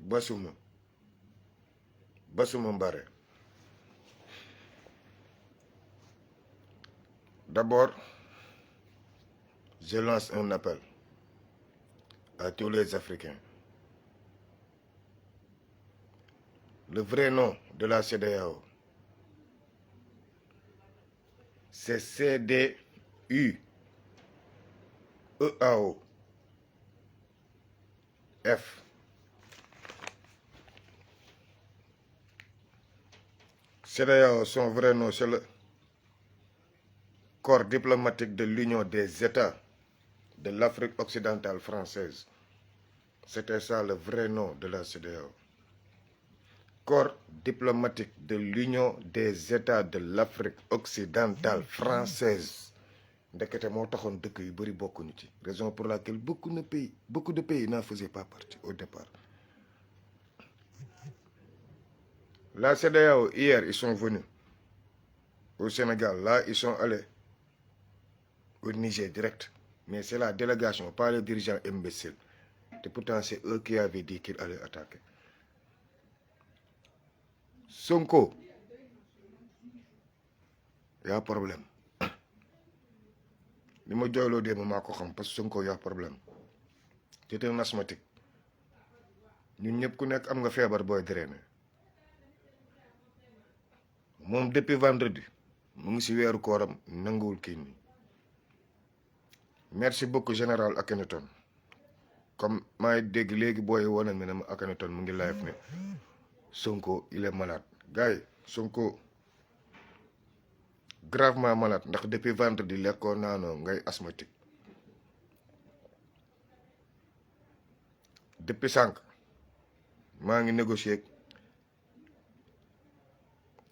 Bassouma Mbaré. D'abord, je lance un appel à tous les Africains. Le vrai nom de la CEDEAO, c'est CEDEAO F. CEDEAO, son vrai nom, c'est le corps diplomatique de l'Union des États de l'Afrique occidentale française. C'était ça le vrai nom de la CEDEAO. Corps diplomatique de l'Union des États de l'Afrique occidentale française. Ndekete moo taxoon dëkk yu bëri bokkuñu ci, raison pour laquelle beaucoup de pays n'en faisaient pas partie au départ. La CEDEAO, hier, ils sont venus au Sénégal. Là, ils sont allés au Niger direct. Mais c'est la délégation, pas les dirigeants imbéciles. Et pourtant, c'est eux qui avaient dit qu'ils allaient attaquer. Sonko, il y a un problème. Li ma jooyloo démb maa ko xam parce que Sonko y a problème. C'est un asthmatique. ñun ñëpp ku nekk am nga feebar booy drainer. moom depuis vendredi mu ngi ci weeru kooram nanguwul kii nii. Merci beaucoup général Akhenaton. Comme maay dégg léegi booy wonal mi ne ma Akhenaton mu ngi live ne Sonko il est malade. Gars yi Sonko gravement malade ndax depuis vendredi lekkoo naanoo ngay asthmatique. Depuis sànq maa ngi négocier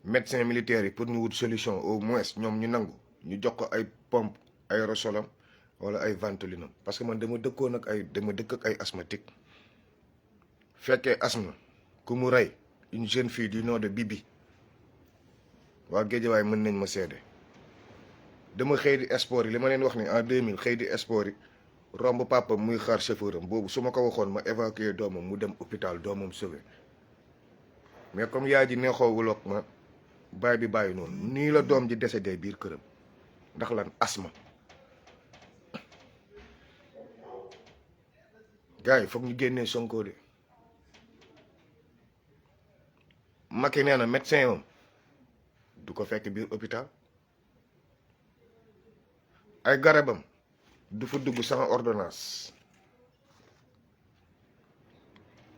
médecins militaires yi pour ñu wut solution au moins ñoom ñu nangu ñu jox ko ay pompe aérosolam wala ay ventolinam parce que man dama dëkk ak ay asthmatique. Fekkee asthme ku mu rey une jeune fille du nom de Bibi waa Géejawaay mën nañ ma seede. dama xëy di sport yi li ma leen wax ni en 2000 xëy di sport yi romb papa muy xaar chauffeur am boobu su ma ko waxoon ma évacuer doomam mu dem hôpital doomam sauvé mais comme yaay ji neexoowuloog ma baay bi bàyyi noonu nii la doom ji décédé biir këram ndax lan asma. gars yi foog ñu génnee Sonko de. Macky nee na médecin moom du ko fekk biir hôpital ay garabam du fa dugg sans ordonnance.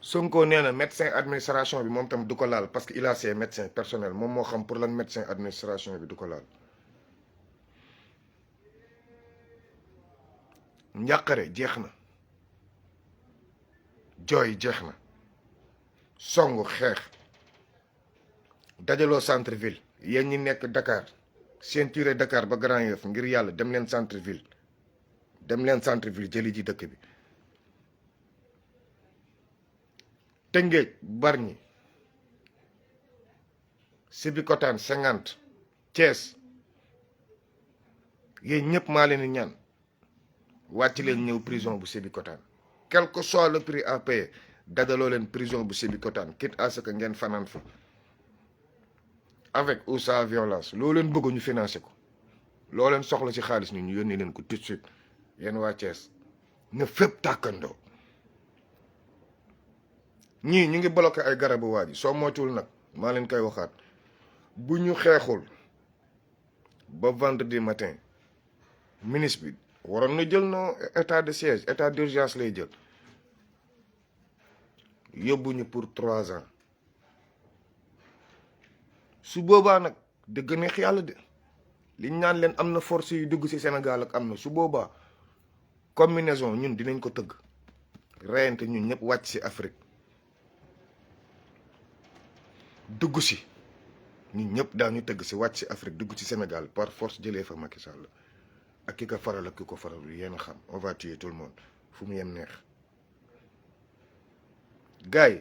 Sonko nee na médecin administration bi moom tam du ko laal parce que il a ses médecins personnels moom moo xam pour lan médecin administration bi du ko laal. njàqare jeex na jooy jeex na songu xeex dajaloo centre ville yéen ñi nekk Dakar ceinture Dakar ba Grand Yoff ngir yàlla dem leen centre ville jëli ji dëkk bi. Tëngéej Bargny Sébikotane 50 Thiès yéen ñëpp maa leen di ñaan wàcc leen ñëw prison bu Sébikotane quel que soit le prix à payer dajaloo leen prison bu Sébikotane quitte à ce que ngeen fanaan fa avec ou sans violence loo leen bëgg ñu financé ko loo leen soxla ci xaalis ñu yónni leen ko tout de suite yéen waa Thiès na fépp tàkkandoo. ñii ñu ngi bloqué ay garabu waa ji soo moytuwul nag maa leen koy waxaat bu ñu xeexul ba vendredi matin ministre bi waroon na jël no état de siège état d'urgence lay jël yóbbuñu pour 3 ans. su boobaa nag dëgg neex yàlla de liñ naan leen am na force yu dugg ci Sénégal ak am na su boobaa combinaison ñun dinañ ko tëgg reyante ñun ñëpp wàcc ci Afrique dugg ci ñun ñëpp daañu tëgg ci wàcc ci Afrique dugg ci Sénégal par force jëlee fa Macky Sall ak ki ko faral ak ki ko faral yéen a xam on va tuer tout le monde fu mu yem neex. gars yi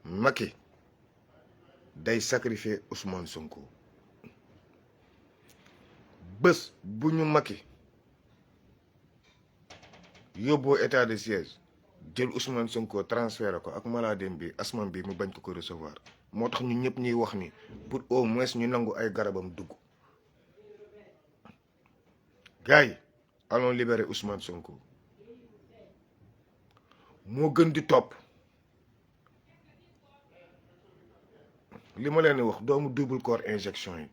Macky day sacrifier Ousmane Sonko bés bu ñu Macky yóbboo état de siège jël Ousmane Sonko transféré ko ak maladie bi asman bi mu bañ ko recevoir moo tax ñun ñëpp ñuy wax ni pour au moins ñu nangu ay garabam dugg gars yi allons libérer Ousmane Sonko moo gën di topp li ma leen di wax doomu double corps injection yi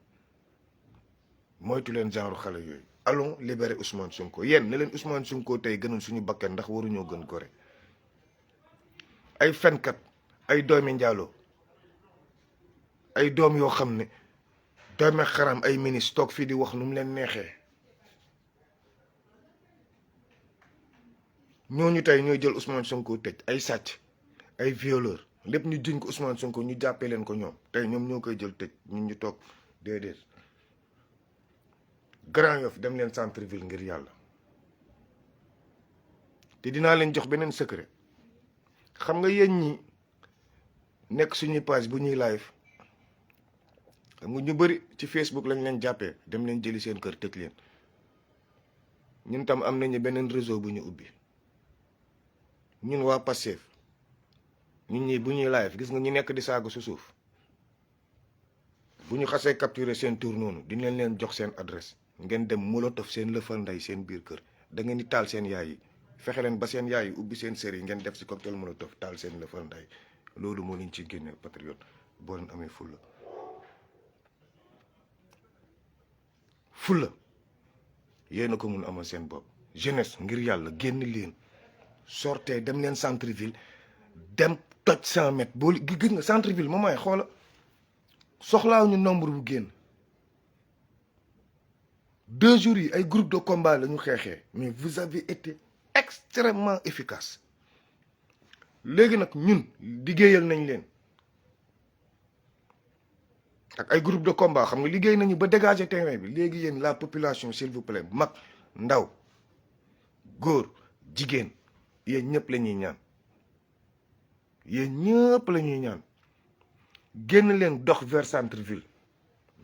moytu leen genre xale yooyu allons libérer Ousmane Sonko yéen ne leen Ousmane Sonko tey gënal suñu bakkan ndax waruñoo gën gore ay fenkat ay doomi njaaloo ay doom yoo xam ne doomi xaram ay ministre toog fii di wax nu mu leen neexee ñooñu tey ñooy jël Ousmane Sonko tëj ay sàcc ay violeur lépp ñu jiñ ko Ousmane Sonko ñu jàppee leen ko ñoom tey ñoom ñoo koy jël tëj ñun ñu toog déedéet Grand Yoff dem leen centre ville ngir yàlla te dinaa leen jox beneen secret xam nga yéen ñi nekk suñuy page bu ñuy live xam nga ñu bëri ci Facebook lañ leen jàppee dem leen jëli seen kër tëj leen ñun tam am nañu beneen réseau bu ñu ubbi ñun waa Pastef ñun ñi bu ñuy live gis nga ñu nekk di saaga su suuf bu ñu xasee capturer seen tour noonu dinañ leen jox seen adresse ngeen dem molotov seen lëfal nday seen biir kër da ngeen di taal seen yaay yi fexe leen ba seen yaay yi ubbi seen série ngeen def si cocktail molotov taal seen lëfal nday loolu moo leen ci génneel patriote boo leen amee fulla yéen a ko mun amal seen bopp jeunesse ngir yàlla génn leen sortez dem leen centre ville dem toj 100 mètres boo gis nga centre ville moom mooy xoola soxlaaw ñu nombre bu génn 2 jours yi ay groupe de combat la ñu xeexee mais vous avez été extrêmement efficace léegi nag ñun liggéeyal nañ leen ak ay groupe de combat xam nga liggéey nañu ba dégager terrain bi léegi yéen la population s'il vous plaît mag ndaw góor jigéen yéen ñëpp la ñuy ñaan yéen ñëpp la ñuy ñaan génn leen dox vers centre ville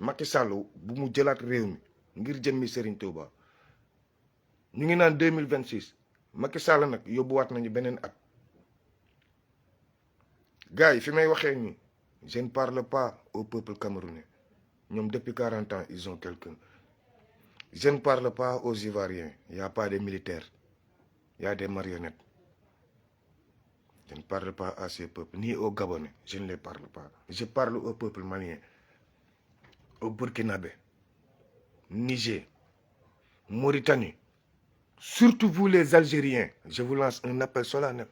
Macky Sall bu mu jëlaat réew mi ngir jëmmi Serigne Touba ñu ngi naan 2026 Macky Sall nag yóbbuwaat nañu beneen at gars yi fi may waxee nii je ne parle pas au peuple camerounais ñoom depuis 40 ans ils ont quelqu'un je ne parle pas aux Ivoiriens il y a pas de militaires il y a des marionnettes je ne parle pas à ces peuples ni aux Gabonais je ne les parle pas je parle au peuple malien au Burkinabé Niger Mauritanie surtout vous les Algériens je vous lance un appel solennel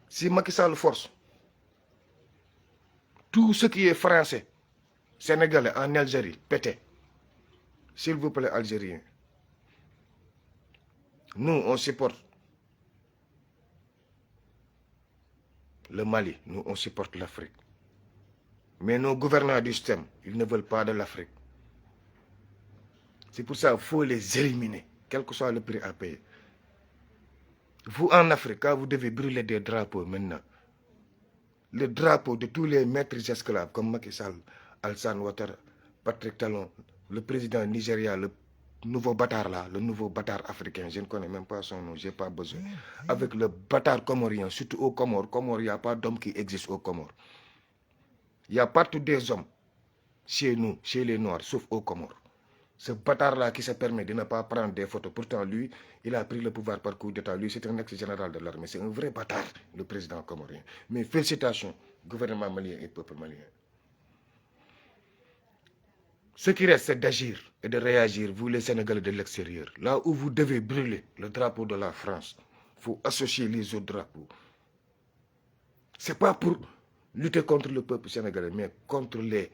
si Macky Sall force tout ce qui est français sénégalais en Algérie pété s'il vous plaît Algériens nous on supporte le Mali nous on supporte l'Afrique mais nos gouvernants du système ils ne veulent pas de l'Afrique c'est pour ça qu'il faut les éliminer quel que soit le prix à payer vous en Afrique quand vous devez brûler des drapeaux maintenant le drapeau de tous les maîtres esclaves comme Macky Sall, Alassane Ouattara, Patrick Talon, le président Nigeria, le nouveau bâtard là, le nouveau bâtard africain, je ne connais même pas son nom, j'ai pas besoin. Avec le bâtard comorien, surtout aux Comores, il n'y a pas d'homme qui existe aux Comores. Il y a partout des hommes chez nous, chez les Noirs, sauf aux Comores. Ce bâtard-là qui se permet de ne pas prendre des photos. Pourtant, lui, il a pris le pouvoir par coup d'État. Lui, c'est un ex-général de l'armée. C'est un vrai bâtard, le président comorien. Mais félicitations, gouvernement malien et peuple malien. Ce qui reste, c'est d'agir et de réagir, vous les Sénégalais de l'extérieur. Là où vous devez brûler le drapeau de la France, il faut associer les autres drapeaux. Ce n'est pas pour lutter contre le peuple sénégalais, mais contre les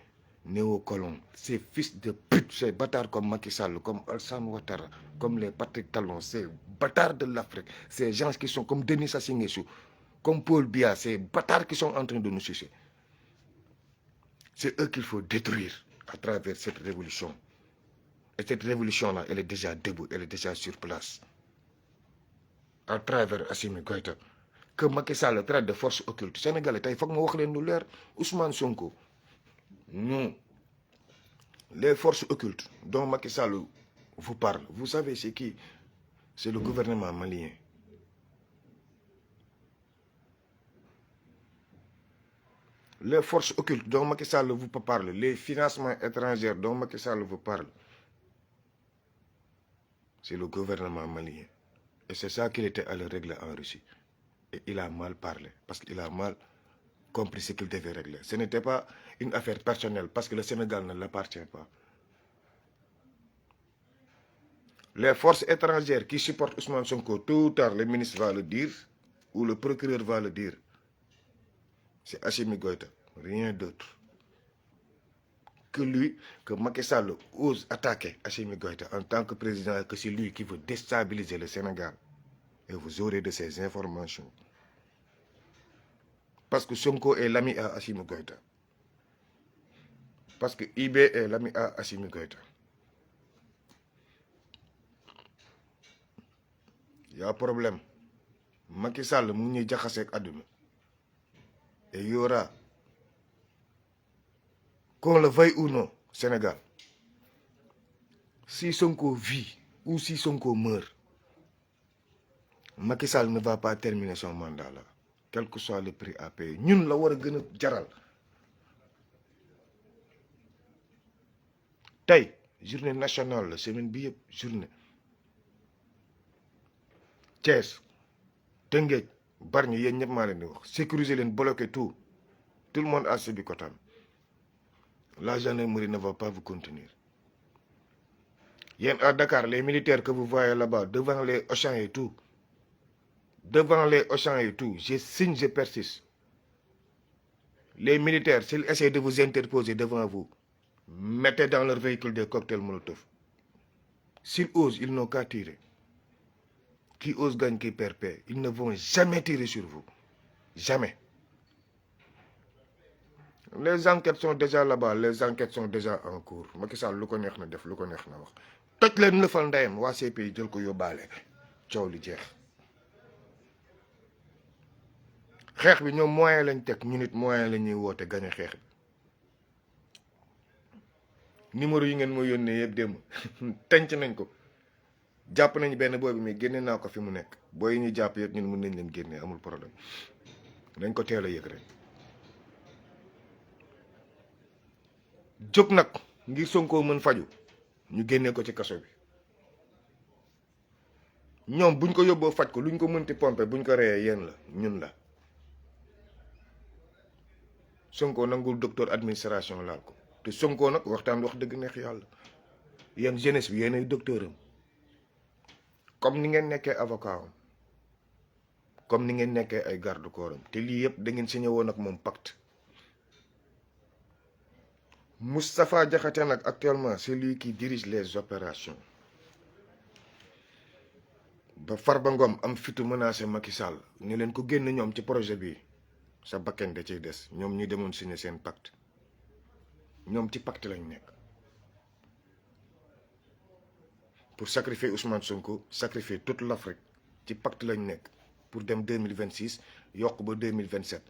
néocolons, ces fils de pute, ces bâtards comme Macky Sall, comme Alassane Ouattara, comme les Patrick Talon, ces bâtards de l'Afrique, ces gens qui sont comme Denis Sassou Nguesso, comme Paul Biya, ces bâtards qui sont en train de nous sucer. C'est eux qu'il faut détruire à travers cette révolution. Et cette révolution-là, elle est déjà debout, elle est déjà sur place. À travers Assimi Goïta. Que Macky Sall traite de force occulte. Sénégalais, il faut que je vous dise Ousmane Sonko. Non. Les forces occultes dont Macky Sall vous parle, vous savez c'est qui? C'est le gouvernement malien. les forces occultes dont Macky Sall vous parle, les financements étrangers dont Macky Sall vous parle, c'est le gouvernement malien. Et c'est ça qu'il était allé régler en Russie. Et il a mal parlé, parce qu'il a mal compris ce qu'il devait régler. Ce n'était pas une affaire personnelle, parce que le Sénégal ne l'appartient pas. Les forces étrangères qui supportent Ousmane Sonko, tôt ou tard, le ministre va le dire, ou le procureur va le dire. C'est Assimi Goïta, rien d'autre. Que lui, que Macky Sall ose attaquer Assimi Goïta en tant que président, que c'est lui qui veut déstabiliser le Sénégal. Et vous aurez de ces informations. Parce que Sonko est l'ami à Assimi Goïta. Parce que IB est l'ami à Assimi Goïta. Il y a un problème. Macky Sall mu ngi jaxase ak àdduna. Et il y aura, qu'on le veuille ou non, Sénégal, si Sonko vit ou si Sonko meurt, Macky Sall ne va pas terminer son mandat là, quel que soit le prix à payer. Ñun la war a gën a jaral. Tey journée nationale la semaine bi yëpp journée. Thiès, Tëngéej, Bargny yéen ñëpp maa leen di wax sécuriser leen, bloquer tout. Tout le monde a subi kotam. La gendarmerie ne va pas vous contenir. Yéen à Dakar, les militaires que vous voyez là-bas, devant les Auchan et tout, je signe, je persiste. Les militaires, s'ils essaient de vous interposer devant vous, mettez dans leur véhicule des cocktails Molotov. S'ils osent, ils n'ont qu'à tirer. Qui ose gagne, qui perd paix. Ils ne vont jamais tirer sur vous. Jamais. Les enquêtes sont déjà là-bas, les enquêtes sont déjà en cours. Macky Sall lu ko neex na def, lu ko neex na wax. Toj leen lëfal ndeyam waa CPI jël ko yóbbaale coow li jeex. Xeex bi ñoom moyen lañ teg, ñu nit moyen la ñuy woote gañe xeex bi. Numéro yi ngeen ma yónnee yëpp démb tenc nañ ko. Jàpp nañ benn booy bi mais génne naa ko fi mu nekk. Booy yi ñu jàpp yëpp ñun mën nañ leen génne, amul problème. Nañ ko teel a yëg rek. Jóg nag ngir Sonko mën faju ñu génnee ko ci kaso bi. Ñoom buñ ko yóbboo faj ko luñ ko mënti pompe buñ ko reyee yéen la ñun la. Sonko nangul docteur administration laal ko te Sonko nag waxtaan wax dëgg neex yàlla yéen jeunesse bi yéenay docteur am comme ni ngeen nekkee avocat am comme ni ngeen nekkee ay garde corps am te lii yëpp da ngeen signé woon ak moom pacte. Moustapha Diakhaté nag actuellement c'est lui qui dirige les opérations. Ba Farba Ngom am fitu menacé Macky Sall ñu leen ko génn ñoom ci projet bi sa bakken da ciy des ñoom ñu demoon signé seen pacte ñoom ci pacte lañ nekk pour sacrifier Ousmane Sonko, sacrifier toute l'Afrique ci pacte lañ nekk pour dem 2026 yokk ba 2027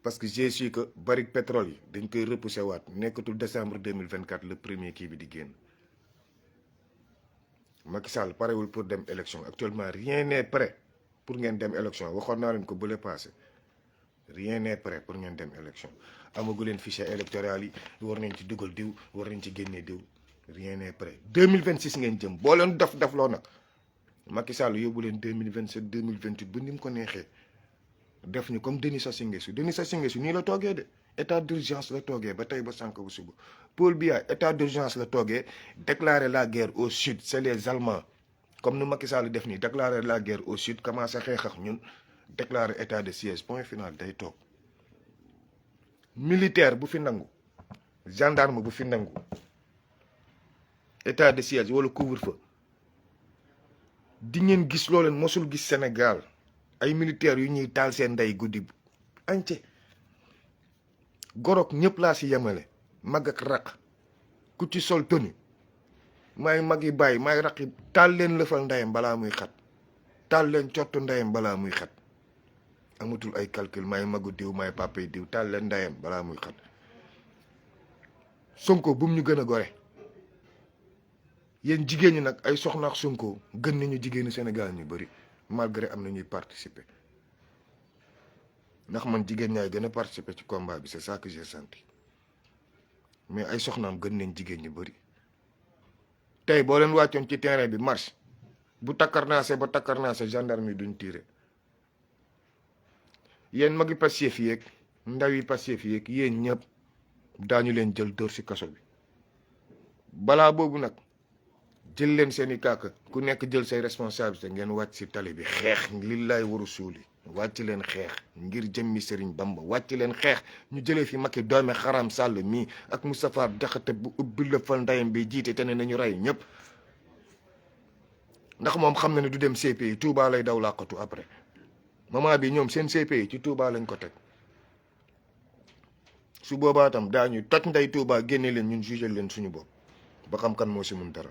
parce que j'ai su que baril pétrole yi dañ koy repousser waat nekkatul décembre 2024 le premier kii bi di génn. Macky Sall parewul pour dem élection actuellement rien n'est prêt pour ngeen dem élection waxoon naa leen ko bële passé rien n'est prêt pour ngeen dem élection amagu leen fichier électoral yi war nañ ci dugal diw war nañ ci génnee diw rien n'est prêt 2026 ngeen jëm boo leen daf loo nag Macky Sall yóbbu leen 2027 2028 bu ni mu ko neexee def ñu comme Denis Sassou Nguesso nii la toogee de état d'urgence la toogee ba tey ba sànq bu suba Paul Biya état d'urgence la toogee déclarer la guerre au sud c'est les Allemands comme nu Macky Sall def nii déclarer la guerre au sud commencé xeex ak ñun déclarer état de siège point final day toog militaire bu fi nangu gendarme bu fi nangu état de siège wala couvre-feu di ngeen gis loo leen mosul gis Sénégal ay militaires yu ñuy taal seen ndey guddi ance gorog ñëpp laa si yemale mag ak raq ku ci sol tenue maay mag yi bàyyi maay raq yi taal leen lëfal ndeyam balaa muy xat taal leen cottu ndeyam balaa muy xat amatul ay calcul maay magu diw maay papay diw taal leen ndeyam balaa muy xat Sonko bu mu ñu gën a gore yéen jigéen ñi nag ay soxnaax Sonko gën nañu jigéenu Sénégal ñu bëri malgré am na ñuy participer ndax man jigéen ñaay gën a participer ci combat bi c'est ça que j'ai senti mais ay soxnaam gën nañ jigéen ñu bëri tey boo leen wàccoon ci terrain bi marche bu takkarnaase ba takkarnaase gendarme yi duñ tiire yéen magi Pastef yeeg ndaw yi Pastef yeeg yéen ñëpp daañu leen jël dóor si kaso bi balaa boobu nag jël leen seen i kàkk ku nekk jël say responsabilité ngeen wàcc si tali bi xeex lillaay waru suuli wàcc leen xeex ngir jëmmi Serigne Bamba wàcc leen xeex ñu jëlee fi Macky doome xaram Sall mii ak Moustapha Diakhaté bu ubbi la fa ndayam bi jiite te ne nañu rey ñëpp ndax moom xam na ne du dem CPI Touba lay daw làqatu après moment bi ñoom seen CPI ci Touba lañ ko teg su boobaa tam daañu toj nday Touba génne leen ñun jugé leen suñu bopp ba xam kan moo si mun dara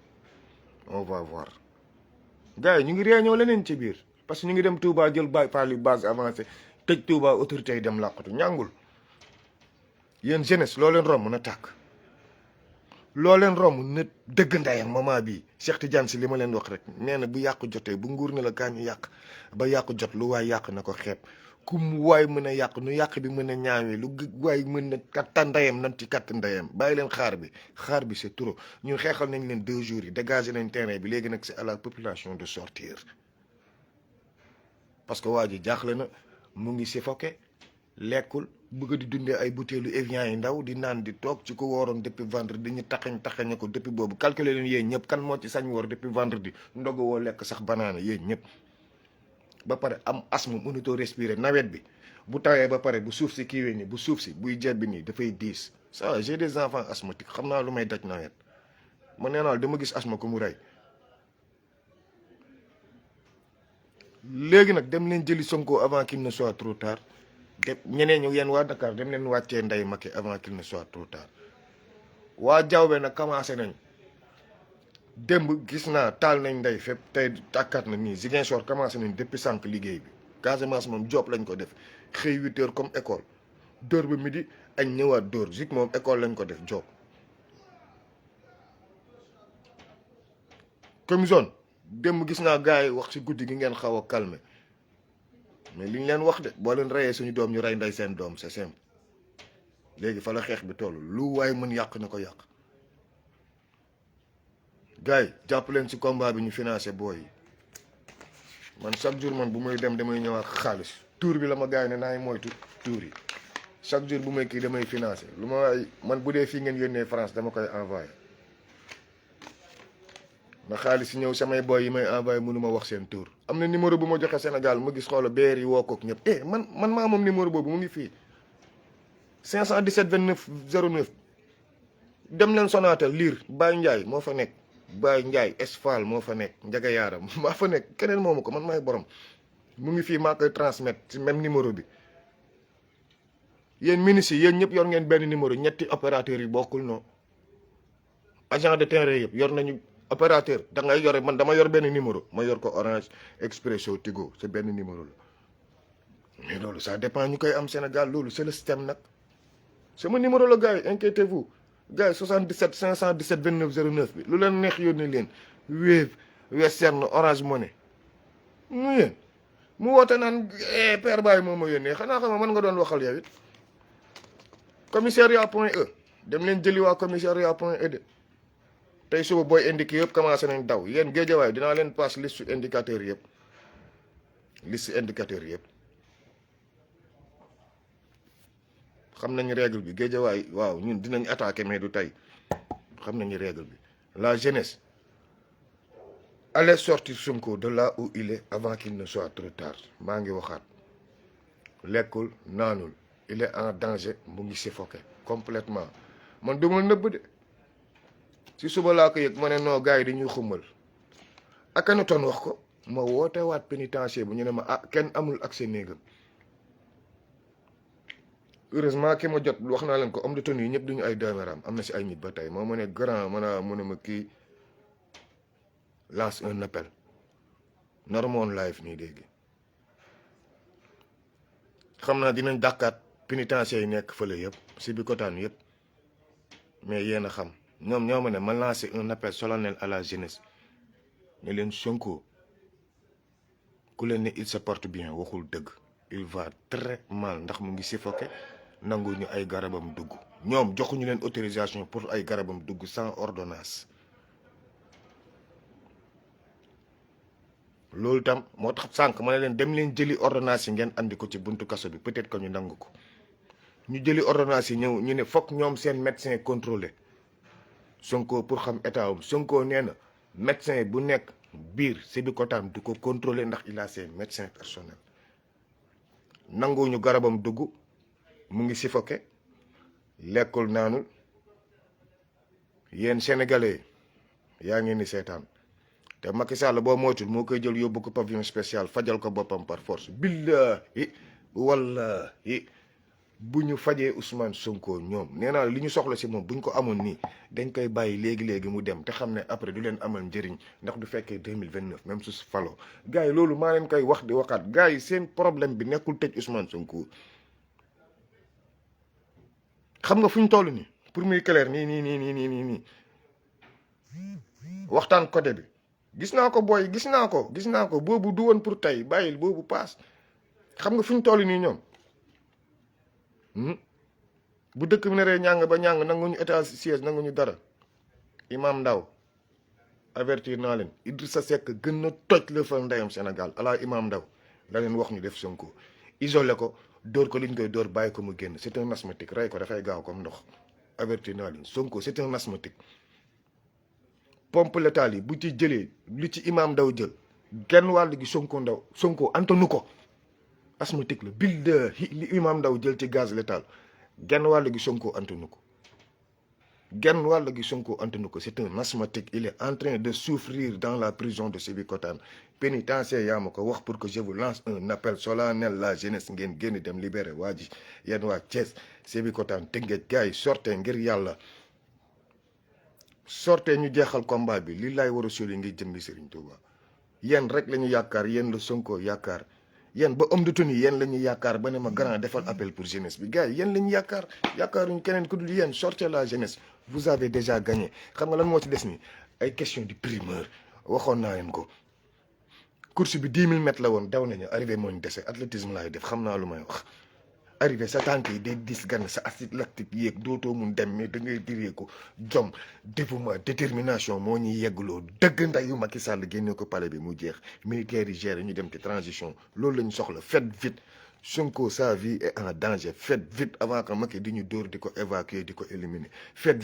on va voir gars yi ñu ngi réunion leneen ci biir parce que ñu ngi dem Touba jël Fall yu base avancé tëj Touba autorité yi dem làqatu ñàngul yéen jeunesse loo leen romb na tàkk loo leen romb na dëgg ndayam moment bii Cheikh Tidiane si li ma leen wax rek nee na bu yàqu jotee bu nguur ne la kaa ñu yàq ba yàqu jot lu waay yàq na ko xeeb ku mu waay mën a yàq nu yàq bi mën a ñaawee lu waay mën a katta ndayam nan ci katt ndayam bàyyi leen xaar bi c'est trop ñun xeexal nañ leen 2 jours yi dégagé nañ terrain bi léegi nag c'est à la population de sortir parce que waa ji jaaxle na mu ngi suffoqué lekkul bëgg di dundee ay butéelu Evian yi ndaw di naan di toog ci ko wooroon depuis vendredi ñu taxañ ko depuis boobu calculer leen yéen ñëpp kan moo ci sañ woor depuis vendredi ndogu woo lekk sax banaana yéen ñëpp ba pare am asthme mënutoo respirer nawet bi bu tawee ba pare bu suuf si kiiwee nii bu suuf si buy jebbi nii dafay diis ça j'ai des enfants asthmatiques xam naa lu may daj nawet ma nee naa dama gis asthme ko mu rey léegi nag dem leen jëli Sonko avant qu'il ne soit trop tard de ñeneen ñu yéen waa Dakar dem leen wàccee nday Macky avant qu'il ne soit trop tard waa Diaobé nag commencé nañ démb gis naa taal nañ nday fépp tey tàkkaat na nii Ziguinchor commencé nañ depuis sànq liggéey bi Casamance moom job lañ ko def xëy 8 heures comme école dóor ba midi añ ñëwaat dóor Zik moom école lañ ko def job comme zone démb gis naa gars yi wax ci guddi gi ngeen xaw a calmer mais li ñu leen wax de boo leen reyee suñu doom ñu rey nday seen doom c'est simple léegi fa la xeex bi toll lu waay mën yàq na ko yàq gars yi jàpp leen ci combat bi ñu financé booy yi man chaque jour man bu may dem damay ñëw ak xaalis tour bi la ma gars yi ne naay moytu tour yi chaque jour bu may kii damay financé lu ma waay man bu dee fii ngeen yónnee France dama koy envoyé na xaalis ñëw samay boy yi may envoyé mënu ma wax seen tour am na numéro bu ma joxe Sénégal ma gis xoola beer yi woo kook ñëpp man maa moom numéro boobu mu ngi fii 517 29 09 dem leen Sonatel liir Baye Ndiaye moo fa nekk Baye Ndiaye Esfal moo fa nekk Njaga Yaaram maa fa nekk keneen moomu ko man maay borom mu ngi fii maa koy transmettre ci même numéro bi yéen ministres yi yéen ñëpp yor ngeen benn numéro ñetti opérateurs yi bokkul non agent de terrain yëpp yor nañu opérateur da ngay yore man dama yor benn numéro ma yor ko Orange Expresso Tigo c'est benn numéro la mais loolu ça dépend ñu koy am Sénégal loolu c'est le système nag sama numéro la gars yi inquiétez-vous gars yi 77 517 29 09 bi lu leen neex yónnee leen Wave Western Orange Money mu yéen mu woote naan Père Baye moo ma yónnee xanaa xam nga mën nga doon waxal yow it commissariat point E dem leen jëli waa commissariat point E de tey suba booy indiqué yëpp commencé nañ daw yéen géejawaay dinaa leen passe liste indicateurs yëpp liste indicateurs yëpp xam nañu règle bi géejawaay waaw ñun dinañ attaquer mais du tey xam nañu règle bi la jeunesse allez sortir Sonko de là où il est avant qu'il ne soit trop tard maa ngi waxaat lekkul naanul il est en danger mu ngi suffoqué complètement man duma nëbb de si suba laa ko yëg ma ne non gars yi dañuy xumbal Akhenaton wax ko ma woote waat pénitencier bu ñu ne ma kenn amul accès néegam heureusement ki ma jot wax naa leen ko homme de tenue yi ñëpp duñu ay dooméram am na si ay nit ba tey moo ma ne grand mu ne ma kii lance un appel normal live nii léegi xam naa dinañ dàkkaat pénitencier yi nekk fële yëpp si bi kotaan yëpp mais yéen a xam ñoom ñoo ma ne ma lancé un appel solennel à la jeunesse ne leen Sonko ku leen ne il se porte bien waxul dëgg il va très mal ndax mu ngi suffoqué nangu ñu ay garabam dugg ñoom joxuñu leen autorisation pour ay garabam dugg sans ordonnance loolu tam moo tax sànq ma ne leen dem leen jëli ordonnance yi ngeen andi ko ci buntu kaso bi peut-être que ñu nangu ko ñu jëli ordonnance yi ñëw ñu ne foog ñoom seen médecin contrôlé Sonko pour xam état am Sonko nee na médecin bu nekk biir Sébikotane du ko contrôler ndax il a ses médecins personnels nangu ñu garabam dugg mu ngi suffoqué lekkul naanul yéen sénégalais yaa ngeen ni seetaan te Macky Sall boo moytul moo koy jël yóbbu ko pavillon spécial fajal ko boppam par force billahi wallahi bu ñu fajee Ousmane Sonko ñoom nee naa li ñu soxla si moom bu ñu ko amoon nii dañ koy bàyyi léegi-léegi mu dem te xam ne après du leen amal njëriñ ndax du fekkee 2029 même su falo gars yi loolu maa leen koy wax di waxaat gars yi seen problème bi nekkul tëj Ousmane Sonko xam nga fu ñu toll nii pour muy clair nii waxtaan côté bi gis naa ko booy gis naa ko boobu du woon pour tey bàyyil boobu paas xam nga fu ñu toll nii ñoom bu dëkk bi naree ñàng ba ñàng nanguñu état siège nanguñu dara Imam Ndaw avertir naa leen Idrissa Seck gën na toj la fa ndeyam Sénégal ala Imam Ndaw la leen wax ñu def Sonko isolé ko dóor ko liñ koy dóor bàyyi ko mu génn c'est un asthmatique rey ko dafay gaaw comme ndox avertir naa leen Sonko c'est un asthmatique pompe létale yi bu ci jëlee li ci Imam Ndaw jël genn wàll gi Sonko antanu ko asthmatique la bil de li Imam Ndaw jël ci gaz létal genn wàll gi Sonko antanu ko genn wàll gi Sonko antanu ko c'est un asthmatique il est en train de souffrir dans la prison de Sébikotane pénitencier yaa ma ko wax pour que je vous lance un appel solennel la jeunesse ngeen génn dem libérer waa ji yéen waa Thiès Sébikotane Tëngéej gars yi sortez ngir yàlla sortez ñu jeexal combat bi li laay war a soli ngi jëmbi Serigne Touba yéen rek la ñu yaakaar yéen la Sonko yaakaar yéen ba homme de tenue yéen la ñuy yaakaar ba ne ma grand defal appel pour jeunesse bi gars yi yéen la ñu yaakaaruñu keneen ku dul yéen sortez la jeunesse vous avez déjà gagné xam nga lan moo ci des ni ay question de primeur waxoon naa leen ko course bi 10 000 mètres la woon daw nañu arrivé moo ñu dese athlétisme laay def xam naa lu may wax arrivé sa tànk yi day dis gann sa acide lactique yéeg dootoo mun dem mais da ngay diree ko jom dévouement détermination moo ñuy yeggloo dëgg ndayu Macky Sall génne ko palais bi mu jeex militaires yi géré ñu dem ci transition loolu la ñu soxla faites vite Sonko sa vie est en danger faites vite avant que Macky di ñu dóor di ko évacuer di ko éliminer faites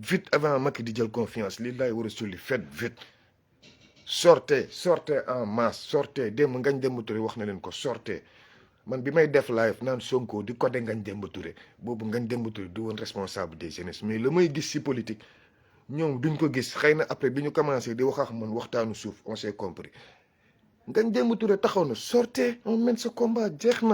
vite avant Macky di jël confiance li laay war a sulli faites vite sortez en masse sortez démb Ngagne Demba Touré wax na leen ko sortez man bi may def live naan Sonko di côté Ngagne Demba Touré boobu Ngagne Demba Touré du woon responsable des jeunesses mais la may gis ci politique ñoom duñ ko gis xëy na après bi ñu commencé di wax ak man waxtaanu suuf on s'est compris Ngagne Demba Touré taxaw na sortez on mène ce combat jeex na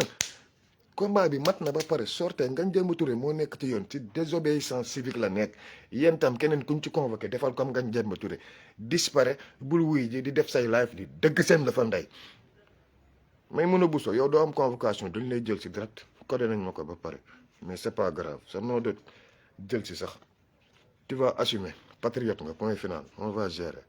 combat bi mat na ba pare sortez Ngagne Demba Touré moo nekk ci yoon ci désobéissance civique la nekk yéen tam keneen kuñ ci convoqué defal comme Ngagne Demba Touré disparaît bul wuy ji di def say live di dëgg seen la fa ndey may mën a buso yow doo am convocation dañ lay jël si direct codé nañ ma ko ba pare mais c'est pas grave sa nom de jël si sax tu vas assumer patriote nga point final on va gérer